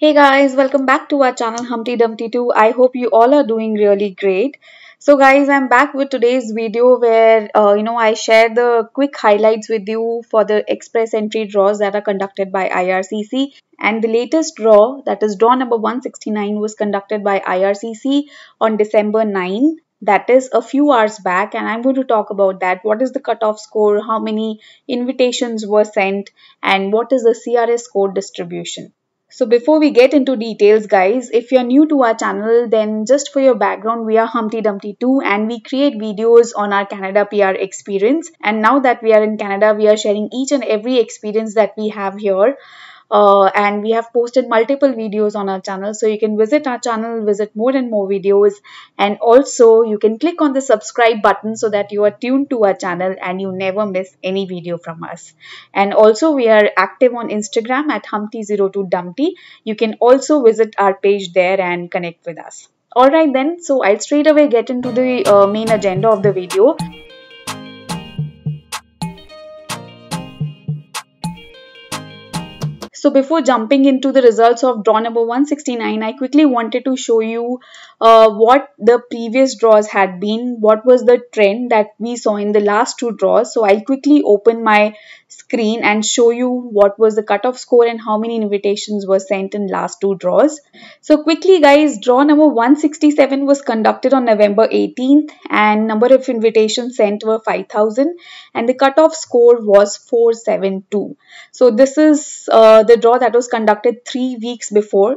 Hey guys, welcome back to our channel Humpty Dumpty 2. I hope you all are doing really great. So guys, I'm back with today's video where I share the quick highlights with you for the express entry draws that are conducted by IRCC, and the latest draw, that is draw number 169, was conducted by IRCC on December 9. That is a few hours back, and I'm going to talk about that. What is the cutoff score, how many invitations were sent, and what is the CRS score distribution. So before we get into details guys, if you're new to our channel, then just for your background, we are Humpty Dumpty 2 and we create videos on our Canada PR experience. And now that we are in Canada, we are sharing each and every experience that we have here. And we have posted multiple videos on our channel, so you can visit our channel, visit more and more videos, and also you can click on the subscribe button so that you are tuned to our channel and you never miss any video from us. And also we are active on Instagram at Humpty02Dumpty. You can also visit our page there and connect with us. Alright then, so I'll straight away get into the main agenda of the video. So before jumping into the results of draw number 169, I quickly wanted to show you what the previous draws had been, what was the trend that we saw in the last two draws. So I'll quickly open my screen and show you what was the cutoff score and how many invitations were sent in last two draws. So quickly guys, draw number 167 was conducted on November 18th and number of invitations sent were 5,000 and the cutoff score was 472. So this is the draw that was conducted 3 weeks before,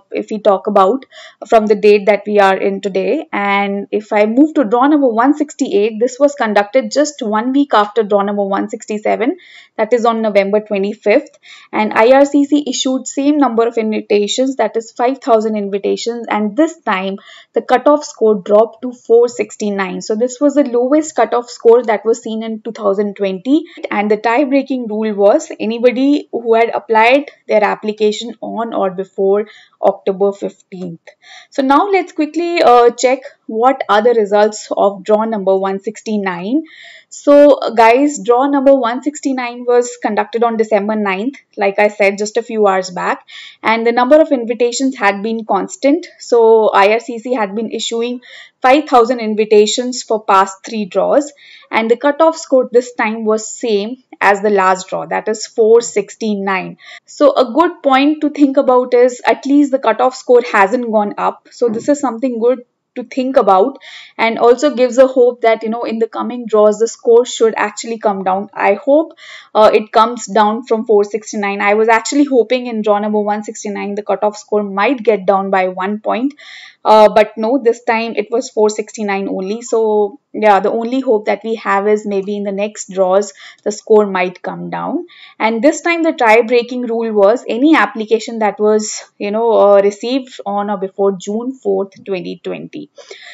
if we talk about from the date that we are in today. And if I move to draw number 168, this was conducted just 1 week after draw number 167, that is on November 25th, and IRCC issued same number of invitations, that is 5,000 invitations, and this time the cutoff score dropped to 469. So this was the lowest cutoff score that was seen in 2020, and the tie-breaking rule was anybody who had applied their application on or before October 15th. So now let's quickly check what are the results of draw number 169. So guys, draw number 169 was conducted on December 9th, like I said just a few hours back, and the number of invitations had been constant. So IRCC had been issuing 5,000 invitations for past 3 draws, and the cutoff score this time was same as the last draw, that is 469. So a good point to think about is at least the cutoff score hasn't gone up. So this is something good to think about, and also gives a hope that in the coming draws the score should actually come down. I hope it comes down from 469. I was actually hoping in draw number 169 the cutoff score might get down by 1 point, but no, this time it was 469 only. So yeah, the only hope that we have is maybe in the next draws the score might come down. And this time the tie-breaking rule was any application that was received on or before June 4th 2020.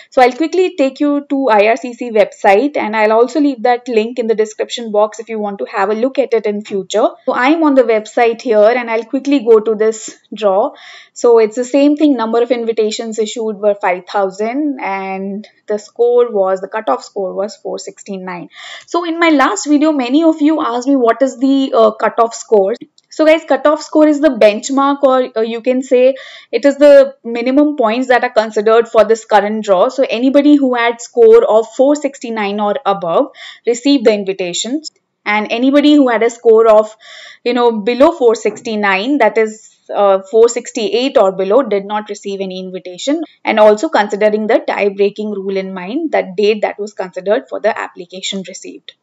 So I'll quickly take you to IRCC website, and I'll also leave that link in the description box if you want to have a look at it in future. So I'm on the website here and I'll quickly go to this draw. So it's the same thing, number of invitations issued were 5,000 and the cutoff score was 469. So in my last video, many of you asked me what is the cutoff score. So guys, cutoff score is the benchmark, or you can say it is the minimum points that are considered for this current draw. So anybody who had score of 469 or above received the invitations, and anybody who had a score of below 469, that is 468 or below, did not receive any invitation. And also considering the tie-breaking rule in mind, that date that was considered for the application received.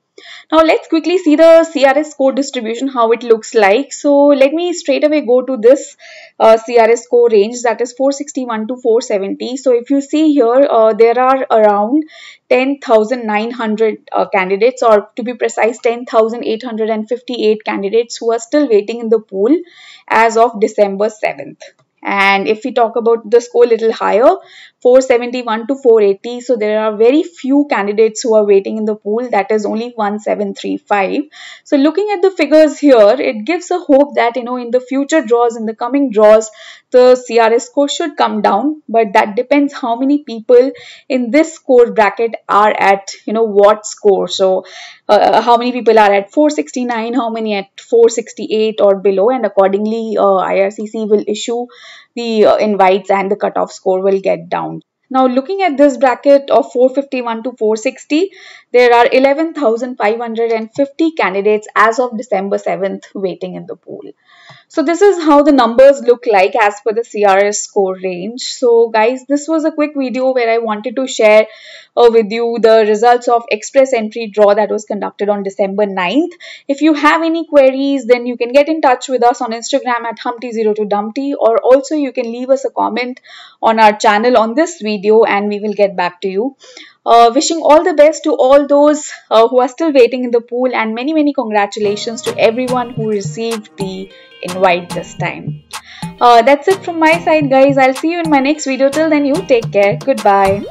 Now let's quickly see the CRS score distribution, how it looks like. So let me straight away go to this CRS score range, that is 461 to 470. So if you see here, there are around 10,900 candidates, or to be precise 10,858 candidates who are still waiting in the pool as of December 7th. And if we talk about the score a little higher, 471 to 480, so there are very few candidates who are waiting in the pool, that is only 1735. So looking at the figures here, it gives a hope that in the future draws, in the coming draws, the CRS score should come down, but that depends how many people in this score bracket are at what score. So how many people are at 469, how many at 468 or below, and accordingly IRCC will issue the invites and the cutoff score will get down. Now, looking at this bracket of 451 to 460, there are 11,550 candidates as of December 7th waiting in the pool. So this is how the numbers look like as per the CRS score range. So guys, this was a quick video where I wanted to share with you the results of express entry draw that was conducted on December 9th. If you have any queries, then you can get in touch with us on Instagram at Humpty02Dumpty, or also you can leave us a comment on our channel on this video and we will get back to you. Wishing all the best to all those who are still waiting in the pool, and many congratulations to everyone who received the invite this time. That's it from my side, guys. I'll see you in my next video. Till then, you take care. Goodbye.